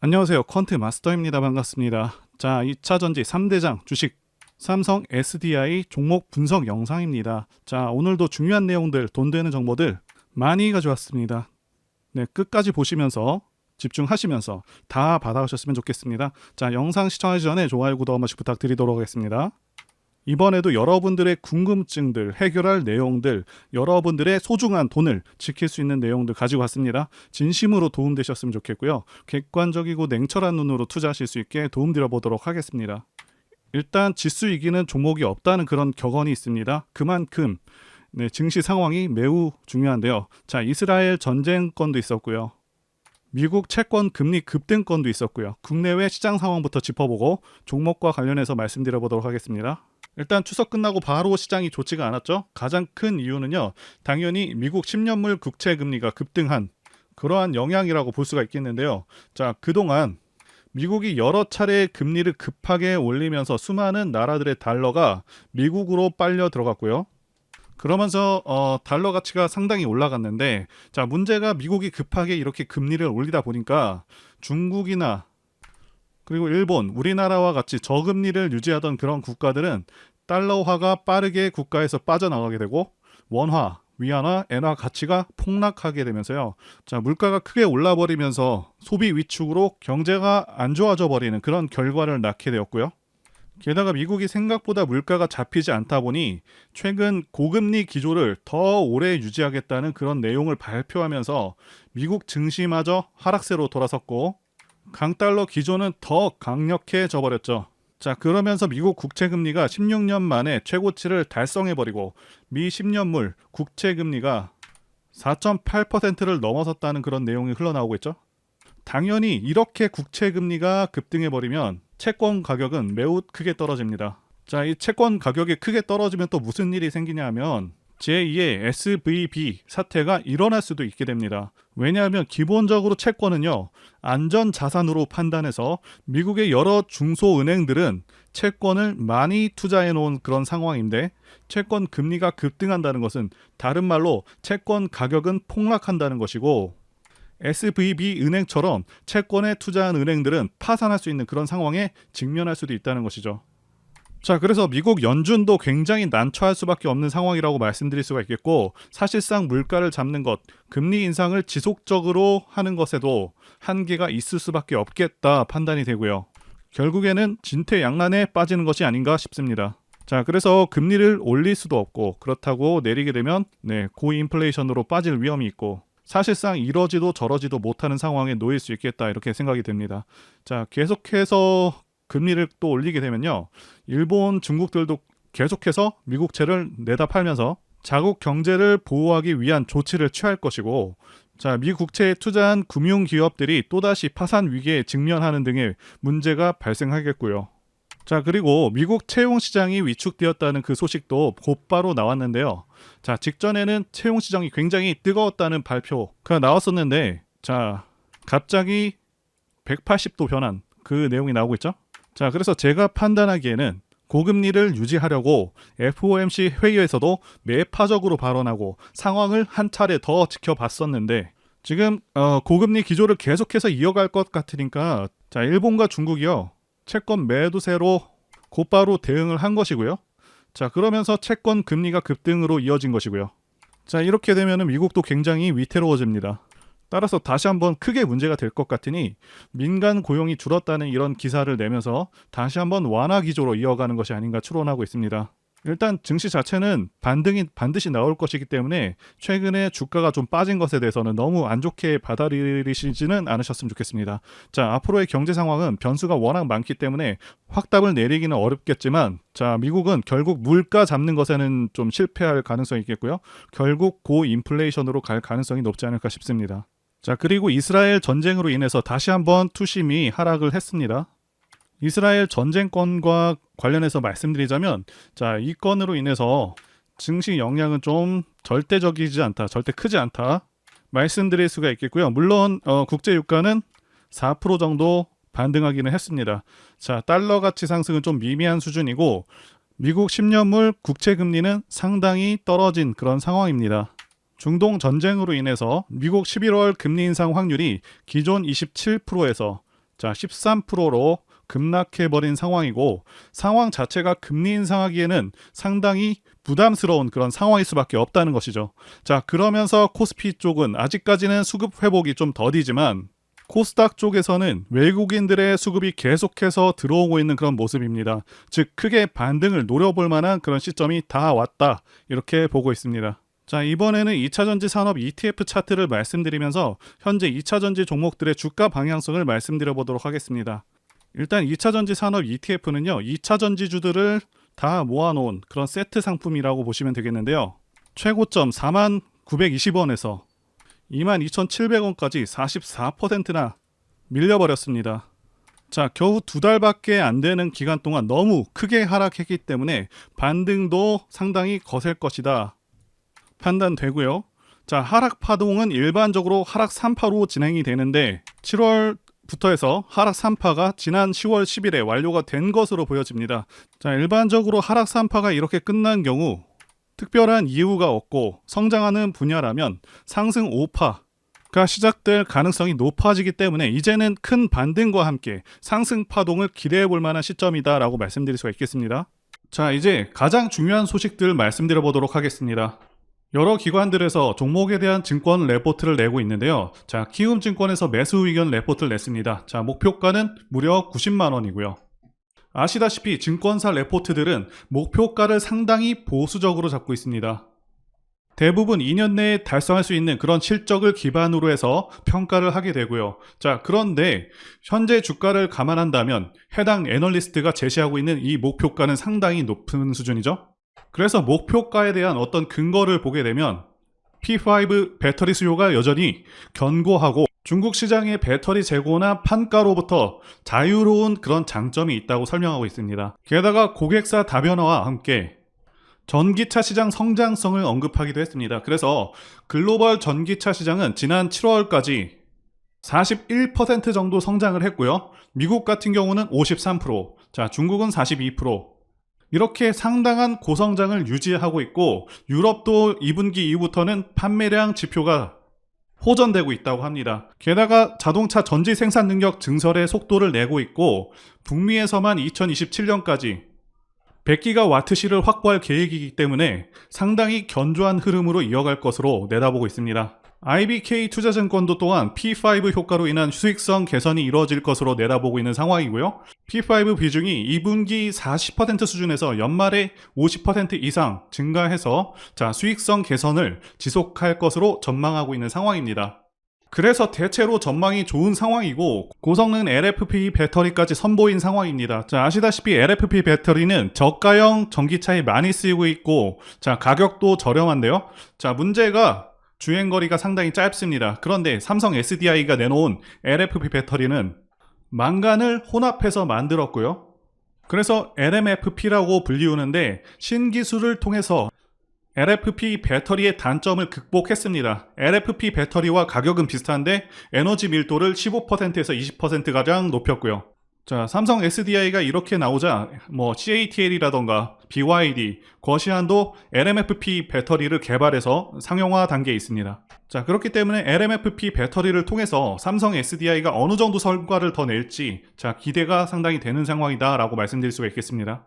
안녕하세요. 퀀트 마스터입니다. 반갑습니다. 자, 2차 전지 3대장 주식 삼성 SDI 종목 분석 영상입니다. 자, 오늘도 중요한 내용들, 돈 되는 정보들 많이 가져왔습니다. 네, 끝까지 보시면서 집중하시면서 다 받아가셨으면 좋겠습니다. 자, 영상 시청하기 전에 좋아요, 구독 한 번씩 부탁드리도록 하겠습니다. 이번에도 여러분들의 궁금증들, 해결할 내용들, 여러분들의 소중한 돈을 지킬 수 있는 내용들 가지고 왔습니다. 진심으로 도움되셨으면 좋겠고요. 객관적이고 냉철한 눈으로 투자하실 수 있게 도움드려 보도록 하겠습니다. 일단 지수 이기는 종목이 없다는 그런 격언이 있습니다. 그만큼 증시 상황이 매우 중요한데요. 자, 이스라엘 전쟁 건도 있었고요. 미국 채권 금리 급등 건도 있었고요. 국내외 시장 상황부터 짚어보고 종목과 관련해서 말씀드려 보도록 하겠습니다. 일단 추석 끝나고 바로 시장이 좋지가 않았죠. 가장 큰 이유는요, 당연히 미국 10년물 국채 금리가 급등한 그러한 영향이라고 볼 수가 있겠는데요. 자, 그동안 미국이 여러 차례 금리를 급하게 올리면서 수많은 나라들의 달러가 미국으로 빨려 들어갔고요. 그러면서 달러 가치가 상당히 올라갔는데, 자, 문제가 미국이 급하게 이렇게 금리를 올리다 보니까 중국이나 그리고 일본, 우리나라와 같이 저금리를 유지하던 그런 국가들은 달러화가 빠르게 국가에서 빠져나가게 되고 원화, 위안화, 엔화 가치가 폭락하게 되면서요. 자, 물가가 크게 올라버리면서 소비 위축으로 경제가 안 좋아져 버리는 그런 결과를 낳게 되었고요. 게다가 미국이 생각보다 물가가 잡히지 않다 보니 최근 고금리 기조를 더 오래 유지하겠다는 그런 내용을 발표하면서 미국 증시마저 하락세로 돌아섰고 강달러 기조는 더 강력해져 버렸죠. 자, 그러면서 미국 국채금리가 16년 만에 최고치를 달성해버리고 미 10년물 국채금리가 4.8%를 넘어섰다는 그런 내용이 흘러나오고 있죠. 당연히 이렇게 국채금리가 급등해버리면 채권 가격은 매우 크게 떨어집니다. 자, 이 채권 가격이 크게 떨어지면 또 무슨 일이 생기냐 하면 제2의 SVB 사태가 일어날 수도 있게 됩니다. 왜냐하면 기본적으로 채권은요, 안전자산으로 판단해서 미국의 여러 중소은행들은 채권을 많이 투자해 놓은 그런 상황인데, 채권 금리가 급등한다는 것은 다른 말로 채권 가격은 폭락한다는 것이고, SVB 은행처럼 채권에 투자한 은행들은 파산할 수 있는 그런 상황에 직면할 수도 있다는 것이죠. 자, 그래서 미국 연준도 굉장히 난처할 수밖에 없는 상황이라고 말씀드릴 수가 있겠고, 사실상 물가를 잡는 것, 금리 인상을 지속적으로 하는 것에도 한계가 있을 수밖에 없겠다 판단이 되고요. 결국에는 진퇴양난에 빠지는 것이 아닌가 싶습니다. 자, 그래서 금리를 올릴 수도 없고, 그렇다고 내리게 되면 고인플레이션으로 빠질 위험이 있고, 사실상 이러지도 저러지도 못하는 상황에 놓일 수 있겠다, 이렇게 생각이 됩니다. 자, 계속해서 금리를 또 올리게 되면요, 일본, 중국들도 계속해서 미국채를 내다 팔면서 자국 경제를 보호하기 위한 조치를 취할 것이고, 자, 미국채에 투자한 금융기업들이 또다시 파산 위기에 직면하는 등의 문제가 발생하겠고요. 자, 그리고 미국 채용 시장이 위축되었다는 그 소식도 곧바로 나왔는데요. 자, 직전에는 채용 시장이 굉장히 뜨거웠다는 발표가 나왔었는데, 자, 갑자기 180도 변한 그 내용이 나오고 있죠. 자, 그래서 제가 판단하기에는 고금리를 유지하려고 FOMC 회의에서도 매파적으로 발언하고 상황을 한 차례 더 지켜봤었는데, 지금 고금리 기조를 계속해서 이어갈 것 같으니까, 자, 일본과 중국이요, 채권 매도세로 곧바로 대응을 한 것이고요. 자, 그러면서 채권 금리가 급등으로 이어진 것이고요. 자, 이렇게 되면 미국도 굉장히 위태로워집니다. 따라서 다시 한번 크게 문제가 될 것 같으니 민간 고용이 줄었다는 이런 기사를 내면서 다시 한번 완화 기조로 이어가는 것이 아닌가 추론하고 있습니다. 일단 증시 자체는 반등이 반드시 나올 것이기 때문에 최근에 주가가 좀 빠진 것에 대해서는 너무 안 좋게 받아들이시지는 않으셨으면 좋겠습니다. 자, 앞으로의 경제 상황은 변수가 워낙 많기 때문에 확답을 내리기는 어렵겠지만, 자, 미국은 결국 물가 잡는 것에는 좀 실패할 가능성이 있겠고요. 결국 고인플레이션으로 갈 가능성이 높지 않을까 싶습니다. 자, 그리고 이스라엘 전쟁으로 인해서 다시 한번 투심이 하락을 했습니다. 이스라엘 전쟁권과 관련해서 말씀드리자면, 자, 이 건으로 인해서 증시 영향은 좀 절대적이지 않다, 절대 크지 않다 말씀드릴 수가 있겠고요. 물론 국제 유가는 4% 정도 반등하기는 했습니다. 자, 달러 가치 상승은 좀 미미한 수준이고, 미국 10년물 국채 금리는 상당히 떨어진 그런 상황입니다. 중동 전쟁으로 인해서 미국 11월 금리 인상 확률이 기존 27%에서 자, 13%로 급락해버린 상황이고, 상황 자체가 금리 인상하기에는 상당히 부담스러운 그런 상황일 수밖에 없다는 것이죠. 자, 그러면서 코스피 쪽은 아직까지는 수급 회복이 좀 더디지만 코스닥 쪽에서는 외국인들의 수급이 계속해서 들어오고 있는 그런 모습입니다. 즉 크게 반등을 노려볼 만한 그런 시점이 다 왔다, 이렇게 보고 있습니다. 자, 이번에는 2차전지 산업 ETF 차트를 말씀드리면서 현재 2차전지 종목들의 주가 방향성을 말씀드려 보도록 하겠습니다. 일단 2차전지 산업 ETF는요, 2차전지주들을 다 모아놓은 그런 세트 상품이라고 보시면 되겠는데요. 최고점 49,20원에서 22,700원까지 44%나 밀려버렸습니다. 자, 겨우 2달밖에 안 되는 기간 동안 너무 크게 하락했기 때문에 반등도 상당히 거셀 것이다 판단되고요. 자, 하락 파동은 일반적으로 하락 3파로 진행이 되는데 7월부터 해서 하락 3파가 지난 10월 10일에 완료가 된 것으로 보여집니다. 자, 일반적으로 하락 3파가 이렇게 끝난 경우 특별한 이유가 없고 성장하는 분야라면 상승 5파가 시작될 가능성이 높아지기 때문에 이제는 큰 반등과 함께 상승 파동을 기대해 볼 만한 시점이다라고 말씀드릴 수가 있겠습니다. 자, 이제 가장 중요한 소식들 말씀드려 보도록 하겠습니다. 여러 기관들에서 종목에 대한 증권 레포트를 내고 있는데요. 자, 키움증권에서 매수 의견 레포트를 냈습니다. 자, 목표가는 무려 90만 원이고요. 아시다시피 증권사 레포트들은 목표가를 상당히 보수적으로 잡고 있습니다. 대부분 2년 내에 달성할 수 있는 그런 실적을 기반으로 해서 평가를 하게 되고요. 자, 그런데 현재 주가를 감안한다면 해당 애널리스트가 제시하고 있는 이 목표가는 상당히 높은 수준이죠. 그래서 목표가에 대한 어떤 근거를 보게 되면 P5 배터리 수요가 여전히 견고하고 중국 시장의 배터리 재고나 판가로부터 자유로운 그런 장점이 있다고 설명하고 있습니다. 게다가 고객사 다변화와 함께 전기차 시장 성장성을 언급하기도 했습니다. 그래서 글로벌 전기차 시장은 지난 7월까지 41% 정도 성장을 했고요. 미국 같은 경우는 53%, 자, 중국은 42%, 이렇게 상당한 고성장을 유지하고 있고 유럽도 2분기 이후부터는 판매량 지표가 호전되고 있다고 합니다. 게다가 자동차 전지 생산 능력 증설의 속도를 내고 있고 북미에서만 2027년까지 100기가와트시를 확보할 계획이기 때문에 상당히 견조한 흐름으로 이어갈 것으로 내다보고 있습니다. IBK 투자증권도 또한 P5 효과로 인한 수익성 개선이 이루어질 것으로 내다보고 있는 상황이고요. P5 비중이 2분기 40% 수준에서 연말에 50% 이상 증가해서 수익성 개선을 지속할 것으로 전망하고 있는 상황입니다. 그래서 대체로 전망이 좋은 상황이고 고성능 LFP 배터리까지 선보인 상황입니다. 자, 아시다시피 LFP 배터리는 저가형 전기차에 많이 쓰이고 있고 가격도 저렴한데요. 자, 문제가 주행거리가 상당히 짧습니다. 그런데 삼성 SDI가 내놓은 LFP 배터리는 망간을 혼합해서 만들었고요. 그래서 LMFP라고 불리우는데 신기술을 통해서 LFP 배터리의 단점을 극복했습니다. LFP 배터리와 가격은 비슷한데 에너지 밀도를 15%에서 20%가량 높였고요. 자, 삼성 SDI가 이렇게 나오자 CATL이라던가 BYD, 거시안도 LMFP 배터리를 개발해서 상용화 단계에 있습니다. 자, 그렇기 때문에 LMFP 배터리를 통해서 삼성 SDI가 어느 정도 성과를 더 낼지 기대가 상당히 되는 상황이다 라고 말씀드릴 수가 있겠습니다.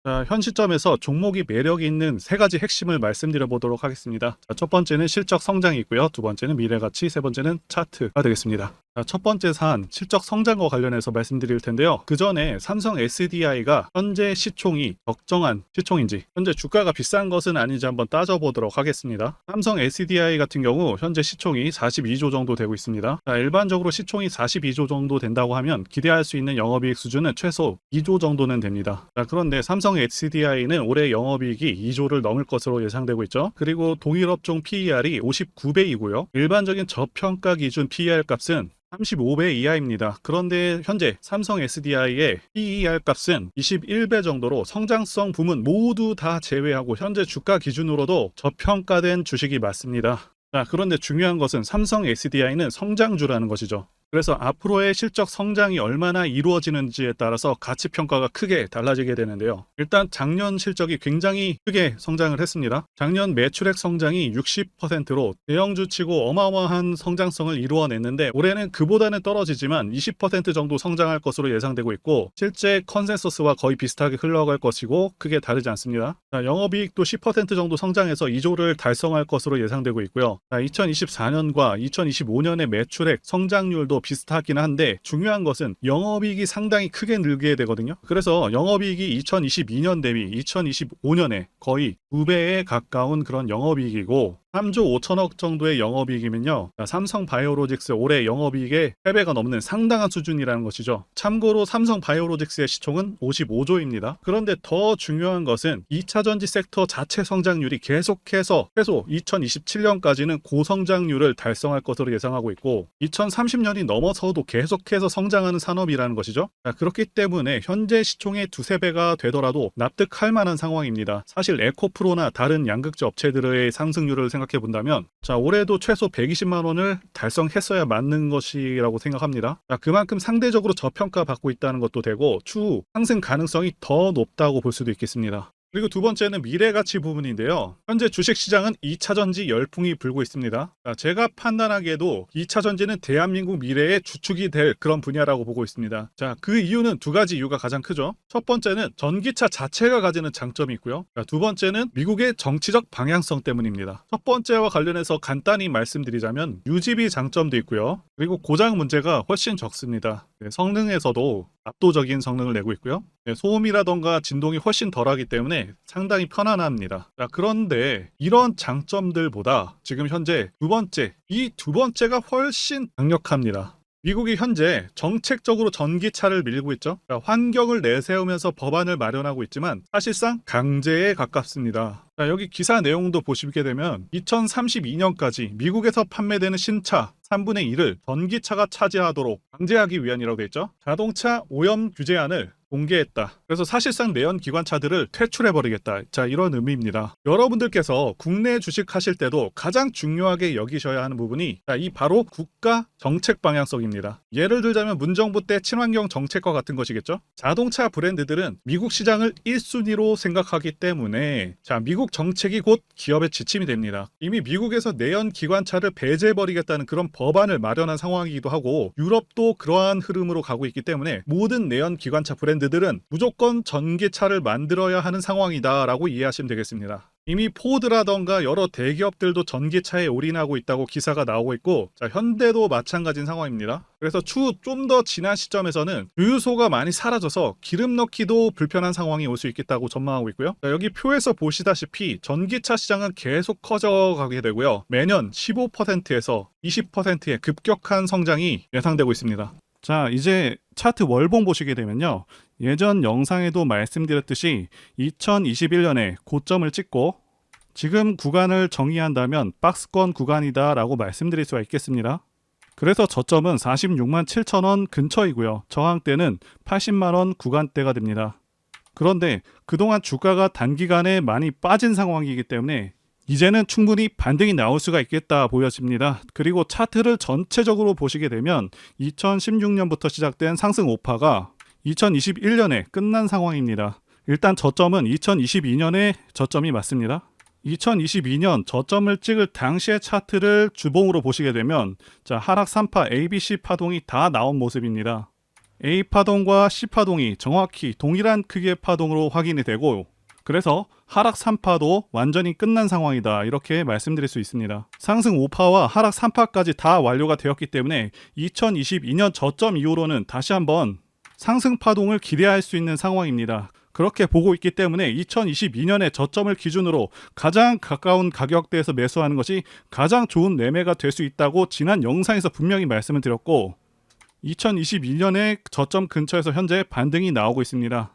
자, 현 시점에서 종목이 매력이 있는 세 가지 핵심을 말씀드려 보도록 하겠습니다. 자, 첫 번째는 실적 성장이 있고요. 두 번째는 미래가치, 세 번째는 차트가 되겠습니다. 자, 첫 번째 사안, 실적 성장과 관련해서 말씀드릴 텐데요. 그 전에 삼성 SDI가 현재 시총이 적정한 시총인지, 현재 주가가 비싼 것은 아닌지 한번 따져보도록 하겠습니다. 삼성 SDI 같은 경우 현재 시총이 42조 정도 되고 있습니다. 자, 일반적으로 시총이 42조 정도 된다고 하면 기대할 수 있는 영업이익 수준은 최소 2조 정도는 됩니다. 자, 그런데 삼성 SDI는 올해 영업이익이 2조를 넘을 것으로 예상되고 있죠. 그리고 동일업종 PER이 59배이고요. 일반적인 저평가 기준 PER 값은 35배 이하입니다. 그런데 현재 삼성 SDI의 PER 값은 21배 정도로 성장성 부문 모두 다 제외하고 현재 주가 기준으로도 저평가된 주식이 맞습니다. 자, 그런데 중요한 것은 삼성 SDI는 성장주라는 것이죠. 그래서 앞으로의 실적 성장이 얼마나 이루어지는지에 따라서 가치 평가가 크게 달라지게 되는데요. 일단 작년 실적이 굉장히 크게 성장을 했습니다. 작년 매출액 성장이 60%로 대형주치고 어마어마한 성장성을 이루어냈는데 올해는 그보다는 떨어지지만 20% 정도 성장할 것으로 예상되고 있고 실제 컨센서스와 거의 비슷하게 흘러갈 것이고 크게 다르지 않습니다. 영업이익도 10% 정도 성장해서 2조를 달성할 것으로 예상되고 있고요. 2024년과 2025년의 매출액 성장률도 비슷하긴 한데 중요한 것은 영업이익이 상당히 크게 늘게 되거든요. 그래서 영업이익이 2022년 대비 2025년에 거의 2배에 가까운 그런 영업이익이고 3조 5천억 정도의 영업이익이면요. 삼성바이오로직스 올해 영업이익의 3배가 넘는 상당한 수준이라는 것이죠. 참고로 삼성바이오로직스의 시총은 55조입니다. 그런데 더 중요한 것은 2차전지 섹터 자체 성장률이 계속해서 최소 2027년까지는 고성장률을 달성할 것으로 예상하고 있고 2030년이 넘어서도 계속해서 성장하는 산업이라는 것이죠. 그렇기 때문에 현재 시총의 2~3배가 되더라도 납득할 만한 상황입니다. 사실 에코프로나 다른 양극재 업체들의 상승률을 생각해 본다면 올해도 최소 120만 원을 달성했어야 맞는 것이라고 생각합니다. 그만큼 상대적으로 저평가받고 있다는 것도 되고 추후 상승 가능성이 더 높다고 볼 수도 있겠습니다. 그리고 두 번째는 미래가치 부분인데요. 현재 주식시장은 2차전지 열풍이 불고 있습니다. 제가 판단하기에도 2차전지는 대한민국 미래의 주축이 될 그런 분야라고 보고 있습니다. 그 이유는 두 가지 이유가 가장 크죠. 첫 번째는 전기차 자체가 가지는 장점이 있고요. 두 번째는 미국의 정치적 방향성 때문입니다. 첫 번째와 관련해서 간단히 말씀드리자면 유지비 장점도 있고요. 그리고 고장 문제가 훨씬 적습니다. 성능에서도 압도적인 성능을 내고 있고요. 소음이라던가 진동이 훨씬 덜하기 때문에 상당히 편안합니다. 그런데 이런 장점들보다 지금 현재 이 두 번째가 훨씬 강력합니다. 미국이 현재 정책적으로 전기차를 밀고 있죠. 환경을 내세우면서 법안을 마련하고 있지만 사실상 강제에 가깝습니다. 여기 기사 내용도 보시게 되면 2032년까지 미국에서 판매되는 신차 3분의 1을 전기차가 차지하도록 강제하기 위한이라고 되어 있죠. 자동차 오염 규제안을 공개했다. 그래서 사실상 내연 기관차들을 퇴출해버리겠다. 이런 의미입니다. 여러분들께서 국내 주식하실 때도 가장 중요하게 여기셔야 하는 부분이 이 바로 국가 정책 방향성입니다. 예를 들자면 문정부 때 친환경 정책과 같은 것이겠죠. 자동차 브랜드들은 미국 시장을 1순위로 생각하기 때문에 미국 정책이 곧 기업의 지침이 됩니다. 이미 미국에서 내연 기관차를 배제해버리겠다는 그런 법안을 마련한 상황이기도 하고 유럽도 그러한 흐름으로 가고 있기 때문에 모든 내연 기관차 브랜드들은 무조건 전기차를 만들어야 하는 상황이다 라고 이해하시면 되겠습니다. 이미 포드라던가 여러 대기업들도 전기차에 올인하고 있다고 기사가 나오고 있고 현대도 마찬가지인 상황입니다. 그래서 추후 좀 더 지난 시점에서는 주유소가 많이 사라져서 기름 넣기도 불편한 상황이 올 수 있겠다고 전망하고 있고요. 여기 표에서 보시다시피 전기차 시장은 계속 커져가게 되고요. 매년 15%에서 20%의 급격한 성장이 예상되고 있습니다. 이제 차트 월봉 보시게 되면요. 예전 영상에도 말씀드렸듯이 2021년에 고점을 찍고 지금 구간을 정의한다면 박스권 구간이다 라고 말씀드릴 수가 있겠습니다. 그래서 저점은 46만 7천 원 근처이고요. 저항대는 80만 원 구간대가 됩니다. 그런데 그동안 주가가 단기간에 많이 빠진 상황이기 때문에 이제는 충분히 반등이 나올 수가 있겠다 보여집니다. 그리고 차트를 전체적으로 보시게 되면 2016년부터 시작된 상승 오파가 2021년에 끝난 상황입니다. 일단 저점은 2022년에 저점이 맞습니다. 2022년 저점을 찍을 당시의 차트를 주봉으로 보시게 되면 하락 3파 ABC 파동이 다 나온 모습입니다. A 파동과 C 파동이 정확히 동일한 크기의 파동으로 확인이 되고 그래서 하락 3파도 완전히 끝난 상황이다 이렇게 말씀드릴 수 있습니다. 상승 5파와 하락 3파까지 다 완료가 되었기 때문에 2022년 저점 이후로는 다시 한번 상승 파동을 기대할 수 있는 상황입니다. 그렇게 보고 있기 때문에 2022년의 저점을 기준으로 가장 가까운 가격대에서 매수하는 것이 가장 좋은 매매가 될 수 있다고 지난 영상에서 분명히 말씀을 드렸고 2022년의 저점 근처에서 현재 반등이 나오고 있습니다.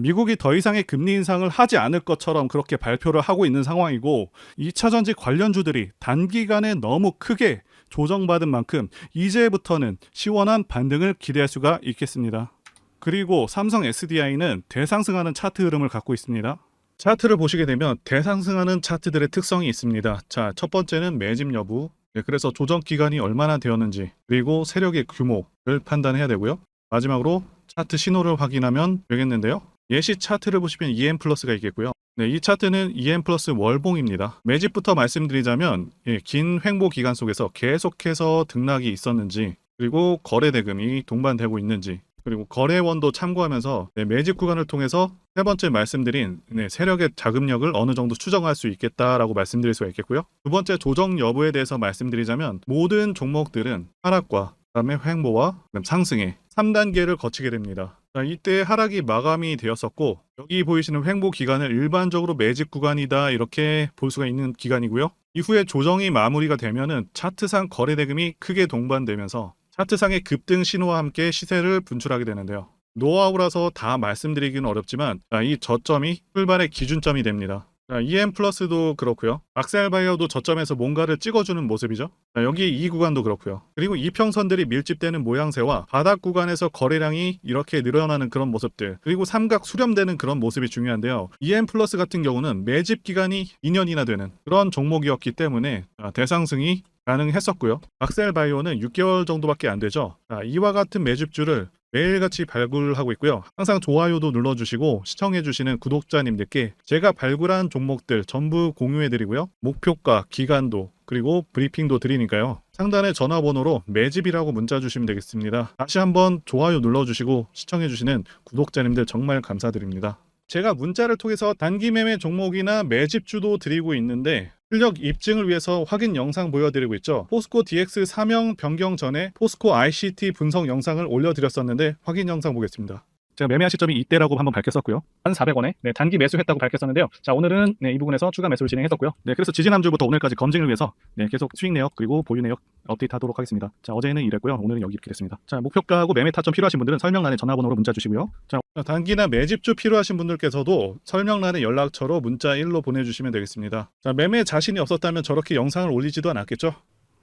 미국이 더 이상의 금리 인상을 하지 않을 것처럼 그렇게 발표를 하고 있는 상황이고 2차전지 관련주들이 단기간에 너무 크게 조정받은 만큼 이제부터는 시원한 반등을 기대할 수가 있겠습니다. 그리고 삼성 SDI는 대상승하는 차트 흐름을 갖고 있습니다. 차트를 보시게 되면 대상승하는 차트들의 특성이 있습니다. 첫 번째는 매집 여부, 네, 그래서 조정 기간이 얼마나 되었는지 그리고 세력의 규모를 판단해야 되고요. 마지막으로 차트 신호를 확인하면 되겠는데요. 예시 차트를 보시면 EM 플러스가 있겠고요. 네, 이 차트는 EM 플러스 월봉입니다. 매집부터 말씀드리자면 긴 횡보 기간 속에서 계속해서 등락이 있었는지 그리고 거래 대금이 동반되고 있는지 그리고 거래원도 참고하면서 매집 구간을 통해서 세 번째 말씀드린 세력의 자금력을 어느 정도 추정할 수 있겠다라고 말씀드릴 수가 있겠고요. 두 번째 조정 여부에 대해서 말씀드리자면 모든 종목들은 하락과 그다음에 횡보와 그다음 상승의 3단계를 거치게 됩니다. 자, 이때 하락이 마감이 되었었고 여기 보이시는 횡보 기간을 일반적으로 매집 구간이다 이렇게 볼 수가 있는 기간이고요. 이후에 조정이 마무리가 되면은 차트상 거래 대금이 크게 동반되면서 차트상의 급등 신호와 함께 시세를 분출하게 되는데요. 노하우라서 다 말씀드리기는 어렵지만 이 저점이 출발의 기준점이 됩니다. EM 플러스도 그렇고요. 악셀바이어도 저점에서 뭔가를 찍어주는 모습이죠. 여기 이 구간도 그렇고요. 그리고 이평선들이 밀집되는 모양새와 바닥 구간에서 거래량이 이렇게 늘어나는 그런 모습들 그리고 삼각 수렴되는 그런 모습이 중요한데요. EM 플러스 같은 경우는 매집 기간이 2년이나 되는 그런 종목이었기 때문에 대상승이 가능했었고요. 악셀바이오는 6개월 정도밖에 안 되죠. 이와 같은 매집주를 매일같이 발굴하고 있고요. 항상 좋아요도 눌러주시고 시청해주시는 구독자님들께 제가 발굴한 종목들 전부 공유해드리고요. 목표가, 기간도 그리고 브리핑도 드리니까요. 상단의 전화번호로 매집이라고 문자 주시면 되겠습니다. 다시 한번 좋아요 눌러주시고 시청해주시는 구독자님들 정말 감사드립니다. 제가 문자를 통해서 단기 매매 종목이나 매집주도 드리고 있는데 실력 입증을 위해서 확인 영상 보여드리고 있죠. 포스코 DX 사명 변경 전에 포스코 ICT 분석 영상을 올려드렸었는데 확인 영상 보겠습니다. 제가 매매한 시점이 이때라고 한번 밝혔었고요. 1,400원에 단기 매수했다고 밝혔었는데요. 자, 오늘은 이 부분에서 추가 매수를 진행했었고요. 그래서 지지난주부터 오늘까지 검증을 위해서 계속 수익 내역 그리고 보유 내역 업데이트하도록 하겠습니다. 자, 어제는 이랬고요. 오늘은 여기 이렇게 됐습니다. 자, 목표가하고 매매 타점 필요하신 분들은 설명란에 전화번호로 문자 주시고요. 자, 단기나 매집주 필요하신 분들께서도 설명란에 연락처로 문자 1로 보내주시면 되겠습니다. 자, 매매 자신이 없었다면 저렇게 영상을 올리지도 않았겠죠?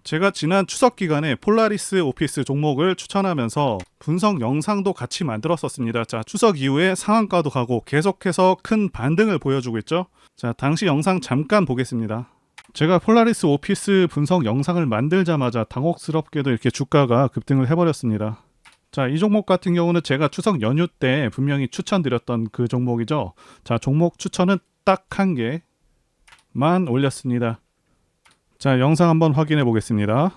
제가 지난 추석 기간에 폴라리스 오피스 종목을 추천하면서 분석 영상도 같이 만들었었습니다. 자, 추석 이후에 상한가도 가고 계속해서 큰 반등을 보여주고 있죠. 자, 당시 영상 잠깐 보겠습니다. 제가 폴라리스 오피스 분석 영상을 만들자마자 당혹스럽게도 이렇게 주가가 급등을 해버렸습니다. 자, 이 종목 같은 경우는 제가 추석 연휴 때 분명히 추천드렸던 그 종목이죠. 자, 종목 추천은 딱 한 개만 올렸습니다. 자, 영상 한번 확인해 보겠습니다.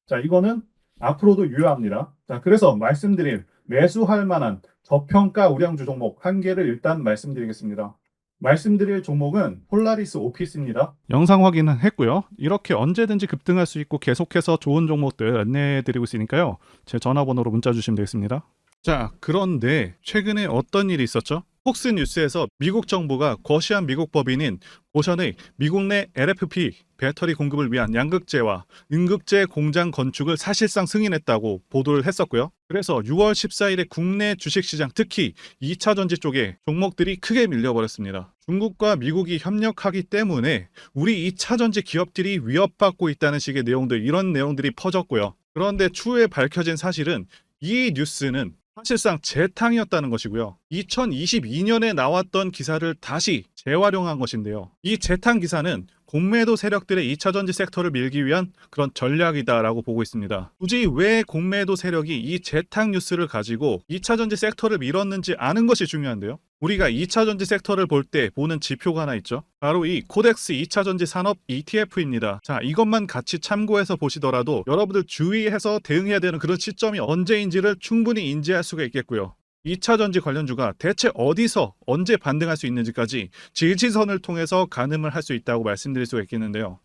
자, 이거는 앞으로도 유효합니다. 자, 그래서 말씀드릴 매수할 만한 저평가 우량주 종목 한 개를 일단 말씀드리겠습니다. 말씀드릴 종목은 폴라리스 오피스입니다. 영상 확인은 했고요. 이렇게 언제든지 급등할 수 있고 계속해서 좋은 종목들 안내해 드리고 있으니까요. 제 전화번호로 문자 주시면 되겠습니다. 자, 그런데 최근에 어떤 일이 있었죠? 폭스뉴스에서 미국 정부가 거시한 미국 법인인 고션의 미국 내 LFP 배터리 공급을 위한 양극재와 음극재 공장 건축을 사실상 승인했다고 보도를 했었고요. 그래서 6월 14일에 국내 주식시장 특히 2차전지 쪽에 종목들이 크게 밀려버렸습니다. 중국과 미국이 협력하기 때문에 우리 2차전지 기업들이 위협받고 있다는 식의 내용들 이런 내용들이 퍼졌고요. 그런데 추후에 밝혀진 사실은 이 뉴스는 사실상 재탕이었다는 것이고요. 2022년에 나왔던 기사를 다시 재활용한 것인데요. 이 재탕 기사는 공매도 세력들의 2차전지 섹터를 밀기 위한 그런 전략이다라고 보고 있습니다. 굳이 왜 공매도 세력이 이 재탕 뉴스를 가지고 2차전지 섹터를 밀었는지 아는 것이 중요한데요. 우리가 2차전지 섹터를 볼 때 보는 지표가 하나 있죠. 바로 이 코덱스 2차전지 산업 ETF입니다. 자, 이것만 같이 참고해서 보시더라도 여러분들 주의해서 대응해야 되는 그런 시점이 언제인지를 충분히 인지할 수가 있겠고요. 2차전지 관련주가 대체 어디서 언제 반등할 수 있는지까지 지지선을 통해서 가늠을 할 수 있다고 말씀드릴 수가 있겠는데요.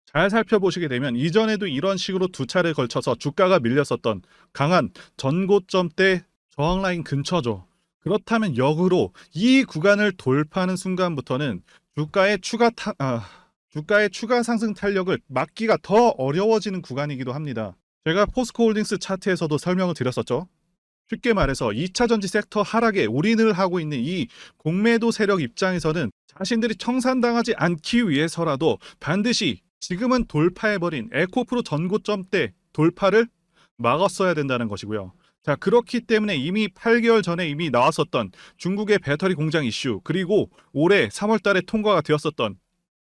잘 살펴보시게 되면 이전에도 이런 식으로 두 차례 걸쳐서 주가가 밀렸었던 강한 전고점대 저항 라인 근처죠. 그렇다면 역으로 이 구간을 돌파하는 순간부터는 주가의 추가 상승 탄력을 막기가 더 어려워지는 구간이기도 합니다. 제가 포스코홀딩스 차트에서도 설명을 드렸었죠. 쉽게 말해서 2차전지 섹터 하락에 올인을 하고 있는 이 공매도 세력 입장에서는 자신들이 청산당하지 않기 위해서라도 반드시 지금은 돌파해버린 에코프로 전고점대 돌파를 막았어야 된다는 것이고요. 자, 그렇기 때문에 이미 8개월 전에 이미 나왔었던 중국의 배터리 공장 이슈 그리고 올해 3월 달에 통과가 되었었던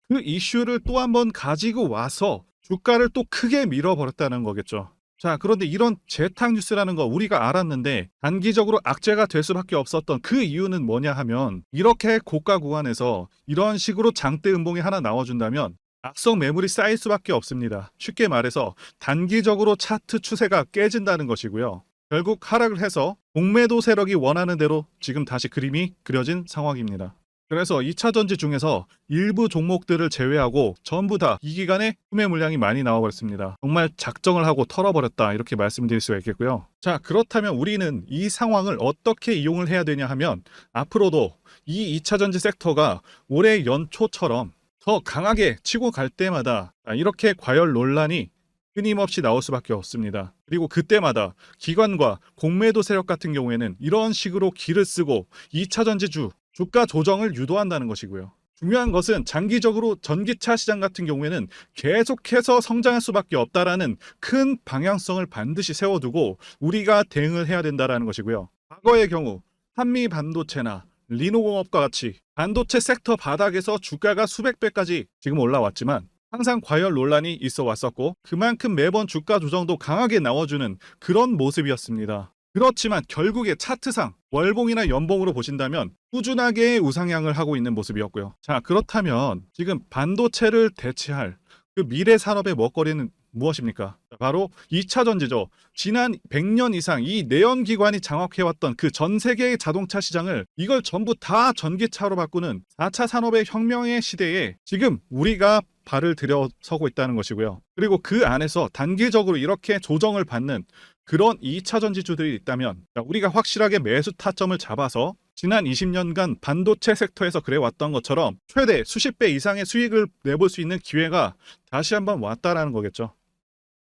그 이슈를 또 한 번 가지고 와서 주가를 또 크게 밀어버렸다는 거겠죠. 자, 그런데 이런 재탕 뉴스라는 거 우리가 알았는데 단기적으로 악재가 될 수밖에 없었던 그 이유는 뭐냐 하면, 이렇게 고가 구간에서 이런 식으로 장대 음봉이 하나 나와준다면 악성 매물이 쌓일 수밖에 없습니다. 쉽게 말해서 단기적으로 차트 추세가 깨진다는 것이고요. 결국 하락을 해서 공매도 세력이 원하는 대로 지금 다시 그림이 그려진 상황입니다. 그래서 2차 전지 중에서 일부 종목들을 제외하고 전부 다 이 기간에 구매 물량이 많이 나와버렸습니다. 정말 작정을 하고 털어버렸다, 이렇게 말씀드릴 수가 있겠고요. 자, 그렇다면 우리는 이 상황을 어떻게 이용을 해야 되냐 하면, 앞으로도 이 2차 전지 섹터가 올해 연초처럼 더 강하게 치고 갈 때마다 이렇게 과열 논란이 끊임없이 나올 수밖에 없습니다. 그리고 그때마다 기관과 공매도 세력 같은 경우에는 이런 식으로 기를 쓰고 2차 전지주 주가 조정을 유도한다는 것이고요. 중요한 것은 장기적으로 전기차 시장 같은 경우에는 계속해서 성장할 수밖에 없다라는 큰 방향성을 반드시 세워두고 우리가 대응을 해야 된다는 것이고요. 과거의 경우 한미 반도체나 리노공업과 같이 반도체 섹터 바닥에서 주가가 수백 배까지 지금 올라왔지만 항상 과열 논란이 있어 왔었고, 그만큼 매번 주가 조정도 강하게 나와주는 그런 모습이었습니다. 그렇지만 결국에 차트상 월봉이나 연봉으로 보신다면 꾸준하게 우상향을 하고 있는 모습이었고요. 자, 그렇다면 지금 반도체를 대체할 그 미래 산업의 먹거리는 무엇입니까? 바로 2차 전지죠. 지난 100년 이상 이 내연기관이 장악해왔던 그 전 세계의 자동차 시장을, 이걸 전부 다 전기차로 바꾸는 4차 산업의 혁명의 시대에 지금 우리가 발을 들여서고 있다는 것이고요. 그리고 그 안에서 단기적으로 이렇게 조정을 받는 그런 2차 전지주들이 있다면 우리가 확실하게 매수 타점을 잡아서 지난 20년간 반도체 섹터에서 그래왔던 것처럼 최대 수십 배 이상의 수익을 내볼 수 있는 기회가 다시 한번 왔다라는 거겠죠.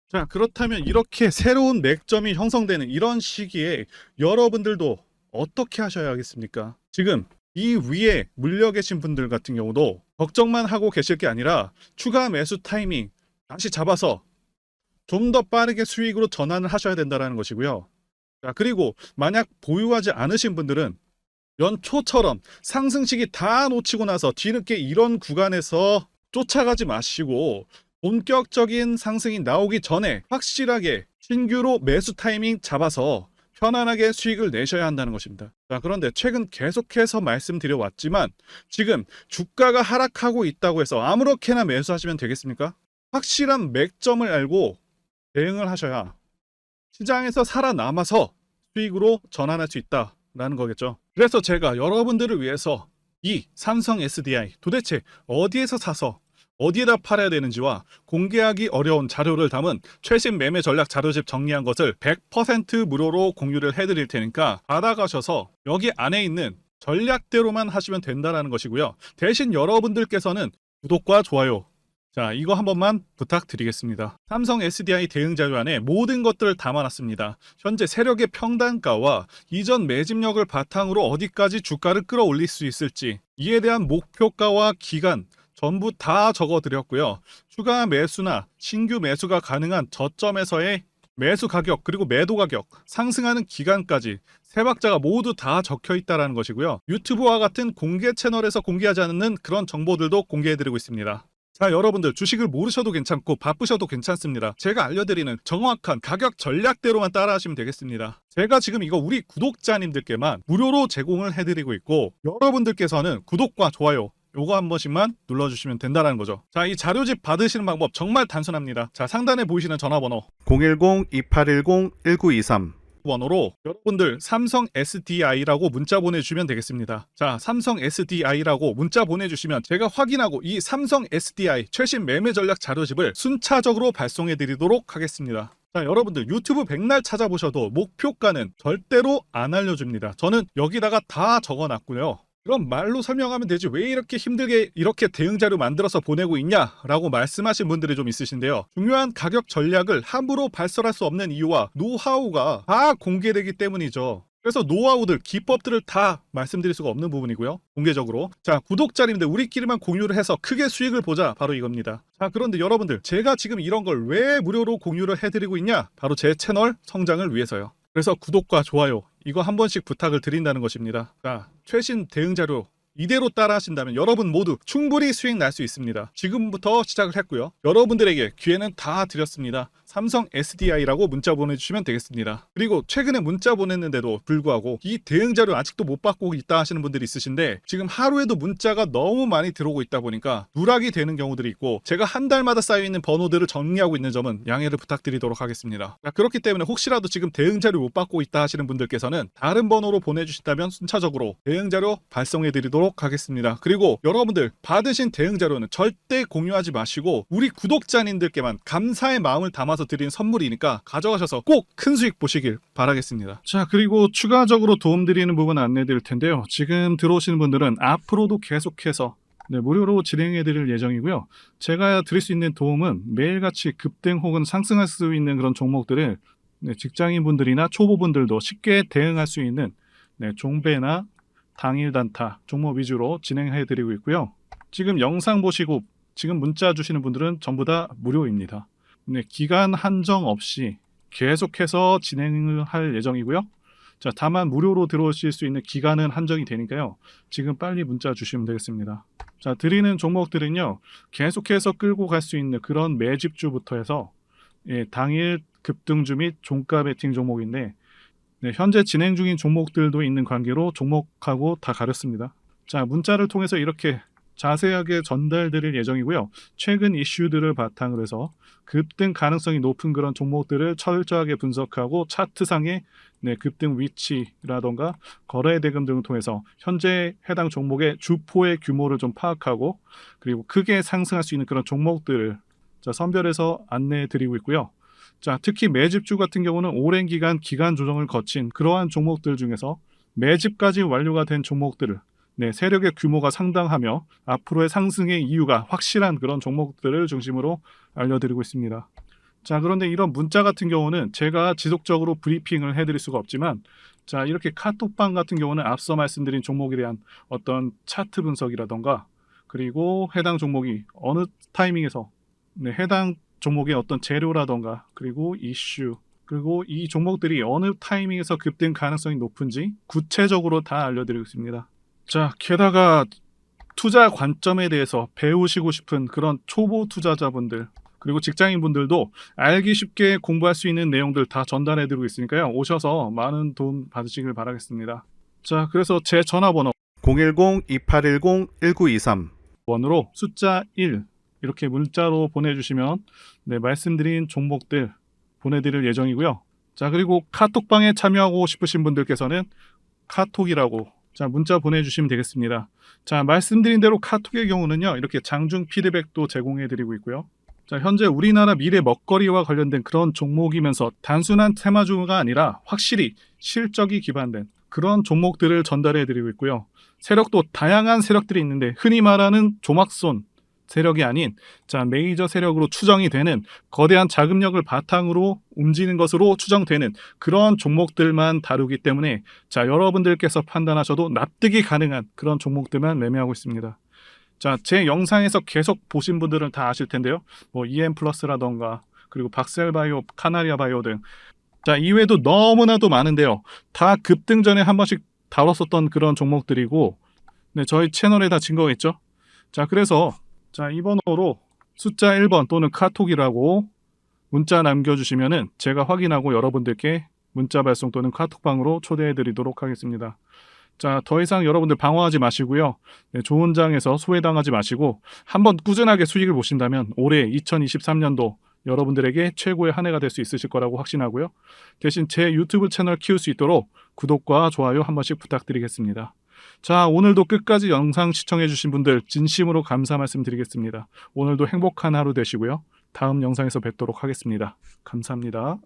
자, 그렇다면 이렇게 새로운 맥점이 형성되는 이런 시기에 여러분들도 어떻게 하셔야 하겠습니까? 지금 이 위에 물려 계신 분들 같은 경우도 걱정만 하고 계실 게 아니라 추가 매수 타이밍 다시 잡아서 좀 더 빠르게 수익으로 전환을 하셔야 된다는 것이고요. 자, 그리고 만약 보유하지 않으신 분들은 연초처럼 상승시기 다 놓치고 나서 뒤늦게 이런 구간에서 쫓아가지 마시고 본격적인 상승이 나오기 전에 확실하게 신규로 매수 타이밍 잡아서 편안하게 수익을 내셔야 한다는 것입니다. 자, 그런데 최근 계속해서 말씀드려왔지만 지금 주가가 하락하고 있다고 해서 아무렇게나 매수하시면 되겠습니까? 확실한 맥점을 알고 대응을 하셔야 시장에서 살아남아서 수익으로 전환할 수 있다라는 거겠죠. 그래서 제가 여러분들을 위해서 이 삼성 SDI 도대체 어디에서 사서 어디에다 팔아야 되는지와 공개하기 어려운 자료를 담은 최신 매매 전략 자료집 정리한 것을 100% 무료로 공유를 해드릴 테니까 받아가셔서 여기 안에 있는 전략대로만 하시면 된다는 것이고요. 대신 여러분들께서는 구독과 좋아요, 자, 이거 한 번만 부탁드리겠습니다. 삼성 SDI 대응 자료 안에 모든 것들을 담아놨습니다. 현재 세력의 평단가와 이전 매집력을 바탕으로 어디까지 주가를 끌어올릴 수 있을지, 이에 대한 목표가와 기간 전부 다 적어드렸고요. 추가 매수나 신규 매수가 가능한 저점에서의 매수 가격, 그리고 매도 가격, 상승하는 기간까지 세 박자가 모두 다 적혀 있다는 것이고요. 유튜브와 같은 공개 채널에서 공개하지 않는 그런 정보들도 공개해드리고 있습니다. 자, 여러분들 주식을 모르셔도 괜찮고 바쁘셔도 괜찮습니다. 제가 알려드리는 정확한 가격 전략대로만 따라하시면 되겠습니다. 제가 지금 이거 우리 구독자님들께만 무료로 제공을 해드리고 있고, 여러분들께서는 구독과 좋아요 요거 한 번씩만 눌러주시면 된다는 거죠. 자, 이 자료집 받으시는 방법 정말 단순합니다. 자, 상단에 보이시는 전화번호 010-2810-1923 번호로 여러분들 삼성 SDI라고 문자 보내주시면 되겠습니다. 자, 삼성 SDI라고 문자 보내주시면 제가 확인하고 이 삼성 SDI 최신 매매 전략 자료집을 순차적으로 발송해 드리도록 하겠습니다. 자, 여러분들 유튜브 백날 찾아보셔도 목표가는 절대로 안 알려줍니다. 저는 여기다가 다 적어놨고요. 그럼 말로 설명하면 되지 왜 이렇게 힘들게 이렇게 대응 자료 만들어서 보내고 있냐 라고 말씀하신 분들이 좀 있으신데요. 중요한 가격 전략을 함부로 발설할 수 없는 이유와 노하우가 다 공개되기 때문이죠. 그래서 노하우들, 기법들을 다 말씀드릴 수가 없는 부분이고요. 공개적으로. 자, 구독자님들 우리끼리만 공유를 해서 크게 수익을 보자, 바로 이겁니다. 자, 그런데 여러분들 제가 지금 이런 걸 왜 무료로 공유를 해드리고 있냐? 바로 제 채널 성장을 위해서요. 그래서 구독과 좋아요 이거 한 번씩 부탁을 드린다는 것입니다. 자, 최신 대응 자료 이대로 따라 하신다면 여러분 모두 충분히 수익 날 수 있습니다. 지금부터 시작을 했고요. 여러분들에게 기회는 다 드렸습니다. 삼성 SDI라고 문자 보내주시면 되겠습니다. 그리고 최근에 문자 보냈는데도 불구하고 이 대응 자료 아직도 못 받고 있다 하시는 분들이 있으신데, 지금 하루에도 문자가 너무 많이 들어오고 있다 보니까 누락이 되는 경우들이 있고, 제가 한 달마다 쌓여있는 번호들을 정리하고 있는 점은 양해를 부탁드리도록 하겠습니다. 그렇기 때문에 혹시라도 지금 대응 자료 못 받고 있다 하시는 분들께서는 다른 번호로 보내주신다면 순차적으로 대응 자료 발송해 드리도록 하겠습니다. 그리고 여러분들 받으신 대응 자료는 절대 공유하지 마시고 우리 구독자님들께만 감사의 마음을 담아서 드린 선물이니까 가져가셔서 꼭 큰 수익 보시길 바라겠습니다. 자, 그리고 추가적으로 도움드리는 부분 안내해 드릴 텐데요. 지금 들어오시는 분들은 앞으로도 계속해서 무료로 진행해 드릴 예정이고요. 제가 드릴 수 있는 도움은 매일같이 급등 혹은 상승할 수 있는 그런 종목들을 직장인분들이나 초보분들도 쉽게 대응할 수 있는 종배나 당일 단타 종목 위주로 진행해 드리고 있고요. 지금 영상 보시고 지금 문자 주시는 분들은 전부 다 무료입니다. 기간 한정 없이 계속해서 진행을 할 예정이고요. 자, 다만 무료로 들어오실 수 있는 기간은 한정이 되니까요. 지금 빨리 문자 주시면 되겠습니다. 자, 드리는 종목들은요, 계속해서 끌고 갈 수 있는 그런 매집주부터 해서 당일 급등주 및 종가 베팅 종목인데, 현재 진행 중인 종목들도 있는 관계로 종목하고 다 가렸습니다. 자, 문자를 통해서 이렇게 자세하게 전달드릴 예정이고요. 최근 이슈들을 바탕으로 해서 급등 가능성이 높은 그런 종목들을 철저하게 분석하고 차트상의 급등 위치라던가 거래 대금 등을 통해서 현재 해당 종목의 주포의 규모를 좀 파악하고, 그리고 크게 상승할 수 있는 그런 종목들을 선별해서 안내해 드리고 있고요. 자, 특히 매집주 같은 경우는 오랜 기간 조정을 거친 그러한 종목들 중에서 매집까지 완료가 된 종목들을 세력의 규모가 상당하며 앞으로의 상승의 이유가 확실한 그런 종목들을 중심으로 알려드리고 있습니다. 자, 그런데 이런 문자 같은 경우는 제가 지속적으로 브리핑을 해드릴 수가 없지만, 자, 이렇게 카톡방 같은 경우는 앞서 말씀드린 종목에 대한 어떤 차트 분석이라던가, 그리고 해당 종목이 어느 타이밍에서 해당 종목의 어떤 재료라던가, 그리고 이슈, 그리고 이 종목들이 어느 타이밍에서 급등 가능성이 높은지 구체적으로 다 알려드리고 있습니다. 자, 게다가 투자 관점에 대해서 배우시고 싶은 그런 초보 투자자분들, 그리고 직장인분들도 알기 쉽게 공부할 수 있는 내용들 다 전달해드리고 있으니까요. 오셔서 많은 도움 받으시길 바라겠습니다. 자, 그래서 제 전화번호 010-2810-1923 번호로 숫자 1 이렇게 문자로 보내주시면 말씀드린 종목들 보내드릴 예정이고요. 자, 그리고 카톡방에 참여하고 싶으신 분들께서는 카톡이라고 문자 보내주시면 되겠습니다. 자, 말씀드린 대로 카톡의 경우는요, 이렇게 장중 피드백도 제공해드리고 있고요. 자, 현재 우리나라 미래 먹거리와 관련된 그런 종목이면서 단순한 테마주가 아니라 확실히 실적이 기반된 그런 종목들을 전달해드리고 있고요. 세력도 다양한 세력들이 있는데 흔히 말하는 조막손 세력이 아닌 메이저 세력으로 추정이 되는 거대한 자금력을 바탕으로 움직이는 것으로 추정되는 그런 종목들만 다루기 때문에 여러분들께서 판단하셔도 납득이 가능한 그런 종목들만 매매하고 있습니다. 자, 제 영상에서 계속 보신 분들은 다 아실 텐데요. EM플러스라던가 그리고 박셀바이오, 카나리아바이오 등 이외에도 너무나도 많은데요. 다 급등 전에 한 번씩 다뤘었던 그런 종목들이고 저희 채널에 다 증거가 있죠. 자, 그래서 이 번호로 숫자 1번 또는 카톡이라고 문자 남겨주시면은 제가 확인하고 여러분들께 문자 발송 또는 카톡방으로 초대해 드리도록 하겠습니다. 자, 더 이상 여러분들 방황하지 마시고요. 좋은 장에서 소외당하지 마시고 한번 꾸준하게 수익을 보신다면 올해 2023년도 여러분들에게 최고의 한 해가 될 수 있으실 거라고 확신하고요. 대신 제 유튜브 채널 키울 수 있도록 구독과 좋아요 한 번씩 부탁드리겠습니다. 자, 오늘도 끝까지 영상 시청해주신 분들 진심으로 감사 말씀드리겠습니다. 오늘도 행복한 하루 되시고요. 다음 영상에서 뵙도록 하겠습니다. 감사합니다.